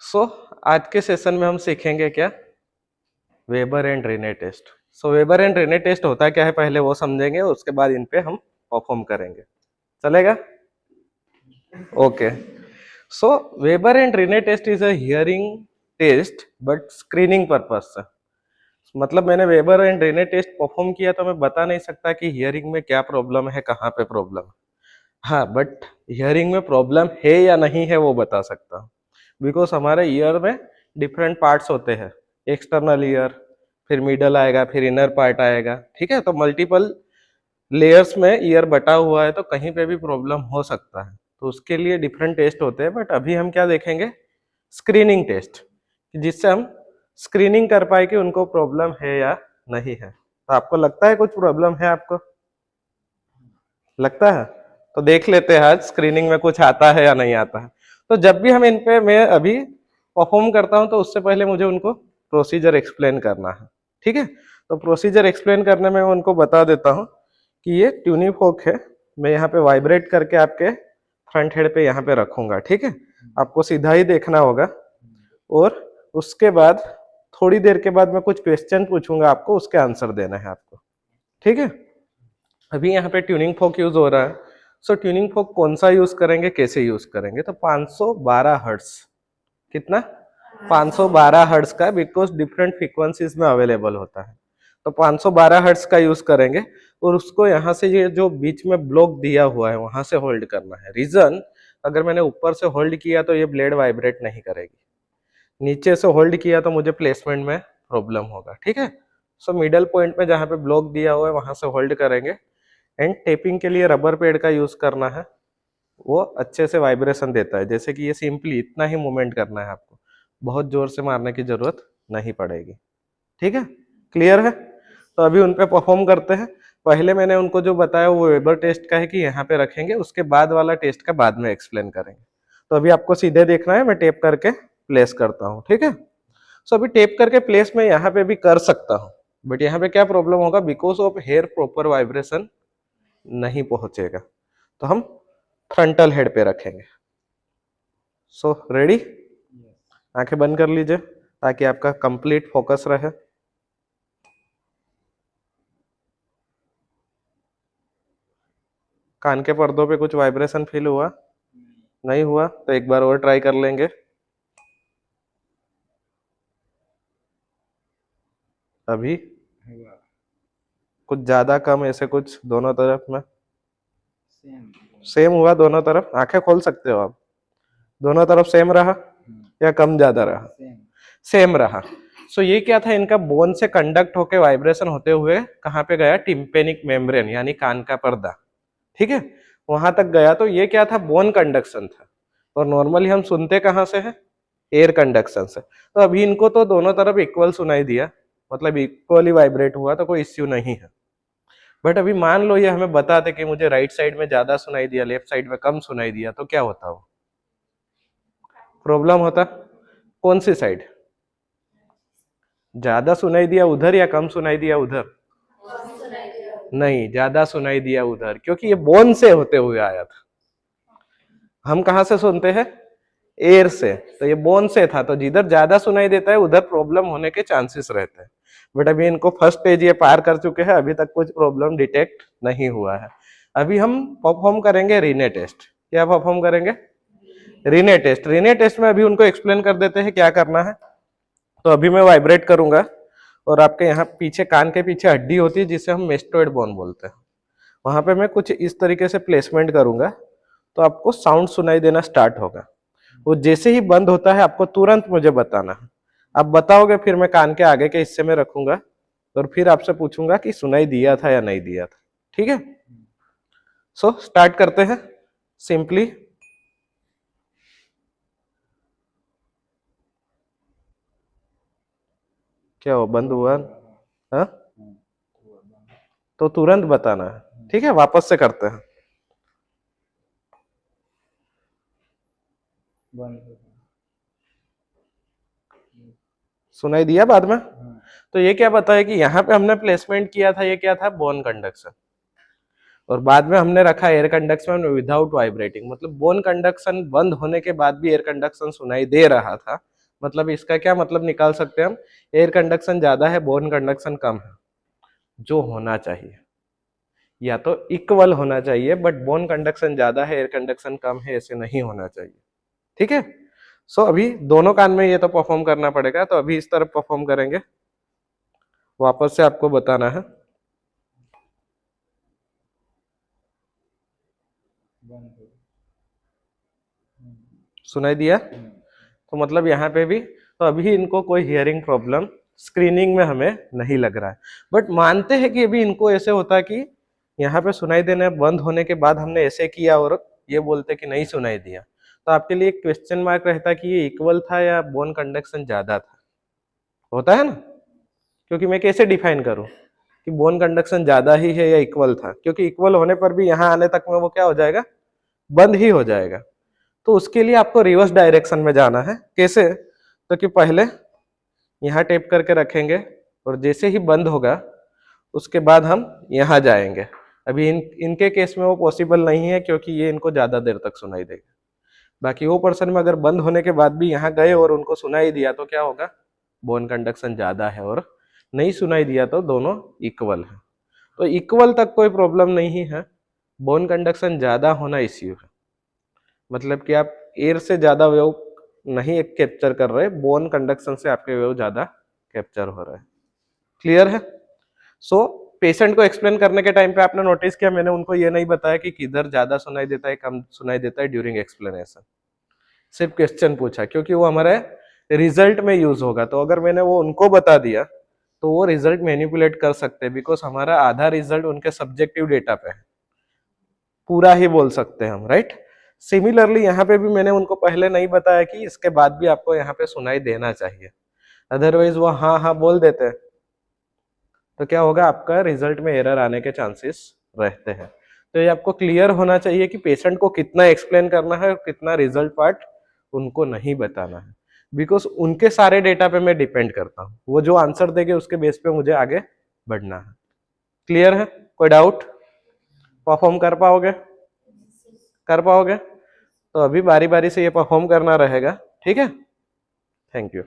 सो आज के सेशन में हम सीखेंगे क्या, Weber and Rinne test. So Weber and Rinne test होता क्या है पहले वो समझेंगे, उसके बाद इन पे हम परफॉर्म करेंगे। चलेगा? Okay. So Weber and Rinne test is a hearing test but screening purpose से। मतलब मैंने Weber and Rinne test perform किया तो मैं बता नहीं सकता कि हियरिंग में क्या प्रॉब्लम है, कहाँ पे प्रॉब्लम है। हाँ, बट हियरिंग में प्रॉब्लम है या नहीं है वो बता सकता हूँ, बिकॉज हमारे ईयर में डिफरेंट पार्ट्स होते हैं। एक्सटर्नल ईयर, फिर मिडल आएगा, फिर इनर पार्ट आएगा। ठीक है, तो मल्टीपल लेयर्स में ईयर बटा हुआ है तो कहीं पे भी प्रॉब्लम हो सकता है, तो उसके लिए डिफरेंट टेस्ट होते हैं। बट अभी हम क्या देखेंगे, स्क्रीनिंग टेस्ट, जिससे हम स्क्रीनिंग कर पाए कि उनको प्रॉब्लम है या नहीं है। तो आपको लगता है कुछ प्रॉब्लम है? आपको लगता है तो देख लेते हैं आज स्क्रीनिंग में कुछ आता है या नहीं आता है। तो जब भी हम इन पे मैं अभी परफॉर्म करता हूं तो उससे पहले मुझे उनको प्रोसीजर एक्सप्लेन करना है। ठीक है, तो प्रोसीजर एक्सप्लेन करने में मैं उनको बता देता हूं कि ये ट्यूनिंग फोक है, मैं यहाँ पे वाइब्रेट करके आपके फ्रंट हेड पे यहाँ पे रखूंगा। ठीक है, आपको सीधा ही देखना होगा, और उसके बाद थोड़ी देर के बाद मैं कुछ क्वेश्चन पूछूंगा आपको, उसके आंसर देना है आपको। ठीक है, अभी यहाँ पे ट्यूनिंग फोक यूज हो रहा है। सो ट्यूनिंग फोक कौन सा यूज करेंगे, कैसे यूज करेंगे, तो 512 हर्ट्स। कितना? 512 हर्ट्स का, बिकॉज डिफरेंट फ्रीक्वेंसीज में अवेलेबल होता है, तो 512 हर्ट्स का यूज करेंगे। और उसको यहाँ से ये जो बीच में ब्लॉक दिया हुआ है वहां से होल्ड करना है। रीजन, अगर मैंने ऊपर से होल्ड किया तो ये ब्लेड वाइब्रेट नहीं करेगी, नीचे से होल्ड किया तो मुझे प्लेसमेंट में प्रॉब्लम होगा। ठीक है, सो मिडल पॉइंट में जहाँ पे ब्लॉक दिया हुआ है वहां से होल्ड करेंगे। एंड टेपिंग के लिए रबर पैड का यूज करना है, वो अच्छे से वाइब्रेशन देता है। जैसे कि ये सिंपली इतना ही मूवमेंट करना है आपको, बहुत जोर से मारने की जरूरत नहीं पड़ेगी। ठीक है, क्लियर है? तो अभी उन पे परफॉर्म करते हैं। पहले मैंने उनको जो बताया वो वेबर टेस्ट का है कि यहाँ पे रखेंगे, उसके बाद वाला टेस्ट का बाद में एक्सप्लेन करेंगे। तो अभी आपको सीधे देखना है, मैं टेप करके प्लेस करता हूँ। ठीक है, सो अभी टेप करके प्लेस में यहाँ पे भी कर सकता हूँ, बट यहाँ पे क्या प्रॉब्लम होगा, because of hair proper vibration नहीं पहुंचेगा, तो हम फ्रंटल हेड पे रखेंगे। So ready? आंखें बंद कर लीजिए ताकि आपका कंप्लीट फोकस रहे। कान के पर्दों पे कुछ वाइब्रेशन फील हुआ? नहीं हुआ तो एक बार और ट्राई कर लेंगे। अभी कुछ ज्यादा कम, ऐसे कुछ दोनों तरफ में सेम हुआ? दोनों तरफ आंखें खोल सकते हो आप। दोनों तरफ सेम रहा या कम ज्यादा रहा? सेम रहा। सो ये क्या था, इनका बोन से कंडक्ट होके वाइब्रेशन होते हुए कहाँ पे गया, टिम्पेनिक मेम्ब्रेन यानी कान का पर्दा। ठीक है, वहां तक गया, तो ये क्या था, बोन कंडक्शन था। और नॉर्मली हम सुनते कहाँ से है, एयर कंडक्शन से। तो अभी इनको तो दोनों तरफ इक्वल सुनाई दिया, मतलब इक्वली वाइब्रेट हुआ, तो कोई इश्यू नहीं है। बट अभी मान लो ये हमें बताते कि मुझे राइट साइड में ज्यादा सुनाई दिया, लेफ्ट साइड में कम सुनाई दिया, तो क्या होता, वो प्रॉब्लम होता। कौन सी साइड ज्यादा सुनाई दिया, उधर या कम सुनाई दिया उधर? नहीं, ज्यादा सुनाई दिया उधर, क्योंकि ये बोन से होते हुए आया था। हम कहां से सुनते हैं, एयर से, तो ये बोन से था, तो जिधर ज्यादा सुनाई देता है उधर प्रॉब्लम होने के चांसेस रहते हैं। बट अभी इनको फर्स्ट स्टेज ये पार कर चुके हैं, अभी तक कुछ प्रॉब्लम डिटेक्ट नहीं हुआ है। अभी हम परफॉर्म करेंगे रीने टेस्ट। क्या परफॉर्म करेंगे? रीने टेस्ट। रीने टेस्ट में अभी उनको एक्सप्लेन कर देते हैं क्या करना है। तो अभी मैं वाइब्रेट करूंगा, और आपके यहाँ पीछे कान के पीछे हड्डी होती है जिसे हम मेस्टोइड बोन बोलते हैं, वहां पे मैं कुछ इस तरीके से प्लेसमेंट करूंगा, तो आपको साउंड सुनाई देना स्टार्ट होगा। वो जैसे ही बंद होता है आपको तुरंत मुझे बताना है। आप बताओगे, फिर मैं कान के आगे के हिस्से में रखूंगा, और फिर आपसे पूछूंगा कि सुनाई दिया था या नहीं दिया था। ठीक है, सो स्टार्ट करते हैं सिंपली। क्या हो, बंद हुआ? हाँ, तो तुरंत बताना है। ठीक है, वापस से करते हैं। सुनाई दिया बाद में? तो ये क्या बताया कि यहाँ पे हमने प्लेसमेंट किया था, ये क्या था, बोन कंडक्शन, और बाद में हमने रखा एयर कंडक्शन विदाउट वाइब्रेटिंग। मतलब बोन कंडक्शन बंद होने के बाद भी एयर कंडक्शन सुनाई दे रहा था, मतलब इसका क्या मतलब निकाल सकते हैं हम, एयर कंडक्शन ज्यादा है, बोन कंडक्शन कम है। जो होना चाहिए या तो इक्वल होना चाहिए, बट बोन कंडक्शन ज्यादा है, एयर कंडक्शन कम है, ऐसे नहीं होना चाहिए। ठीक है। सो अभी दोनों कान में ये तो परफॉर्म करना पड़ेगा, तो अभी इस तरफ परफॉर्म करेंगे, वापस से आपको बताना है। सुनाई दिया? तो मतलब यहाँ पे भी, तो अभी इनको कोई हियरिंग प्रॉब्लम स्क्रीनिंग में हमें नहीं लग रहा है, बट मानते हैं कि अभी इनको ऐसे होता है कि यहाँ पे सुनाई देने बंद होने के बाद हमने ऐसे किया और ये बोलते कि नहीं सुनाई दिया, तो आपके लिए क्वेश्चन मार्क रहता कि ये इक्वल था या बोन कंडक्शन ज्यादा था। होता है ना, क्योंकि मैं कैसे डिफाइन करूं कि बोन कंडक्शन ज्यादा ही है या इक्वल था, क्योंकि इक्वल होने पर भी यहाँ आने तक में वो क्या हो जाएगा, बंद ही हो जाएगा। तो उसके लिए आपको रिवर्स डायरेक्शन में जाना है। कैसे? तो कि पहले यहाँ टेप करके रखेंगे और जैसे ही बंद होगा उसके बाद हम यहाँ जाएंगे। अभी इनके केस में वो पॉसिबल नहीं है, क्योंकि ये इनको ज्यादा देर तक सुनाई देगा। बाकी वो पर्सन में अगर बंद होने के बाद भी यहाँ गए और उनको सुनाई दिया तो क्या होगा, बोन कंडक्शन ज्यादा है, और नहीं सुनाई दिया तो दोनों इक्वल है। तो इक्वल तक कोई प्रॉब्लम नहीं है, बोन कंडक्शन ज्यादा होना इश्यू है। मतलब कि आप एयर से ज्यादा वेव नहीं कैप्चर कर रहे, बोन कंडक्शन से आपके वेव ज्यादा कैप्चर हो रहा है। क्लियर है? सो पेशेंट को एक्सप्लेन करने के टाइम पे आपने नोटिस किया, मैंने उनको ये नहीं बताया कि किधर ज्यादा सुनाई देता है, कम सुनाई देता है ड्यूरिंग एक्सप्लेनेशन। सिर्फ क्वेश्चन पूछा, क्योंकि वो हमारे रिजल्ट में यूज होगा। तो अगर मैंने वो उनको बता दिया तो वो रिजल्ट मैनिपुलेट कर सकते हैं, बिकॉज हमारा आधा रिजल्ट उनके सब्जेक्टिव डेटा पे है, पूरा ही बोल सकते हैं हम, राइट। सिमिलरली यहाँ पे भी मैंने उनको पहले नहीं बताया कि इसके बाद भी आपको यहाँ पे सुनाई देना चाहिए, अदरवाइज वो हाँ हाँ बोल देते हैं तो क्या होगा, आपका रिजल्ट में एरर आने के चांसेस रहते हैं। तो ये आपको क्लियर होना चाहिए कि पेशेंट को कितना एक्सप्लेन करना है और कितना रिजल्ट पार्ट उनको नहीं बताना है, बिकॉज उनके सारे डेटा पे मैं डिपेंड करता हूँ, वो जो आंसर देंगे उसके बेस पे मुझे आगे बढ़ना है। क्लियर है? कोई डाउट? परफॉर्म कर पाओगे? कर पाओगे? तो अभी बारी बारी से ये परफॉर्म करना रहेगा, ठीक है। Thank you.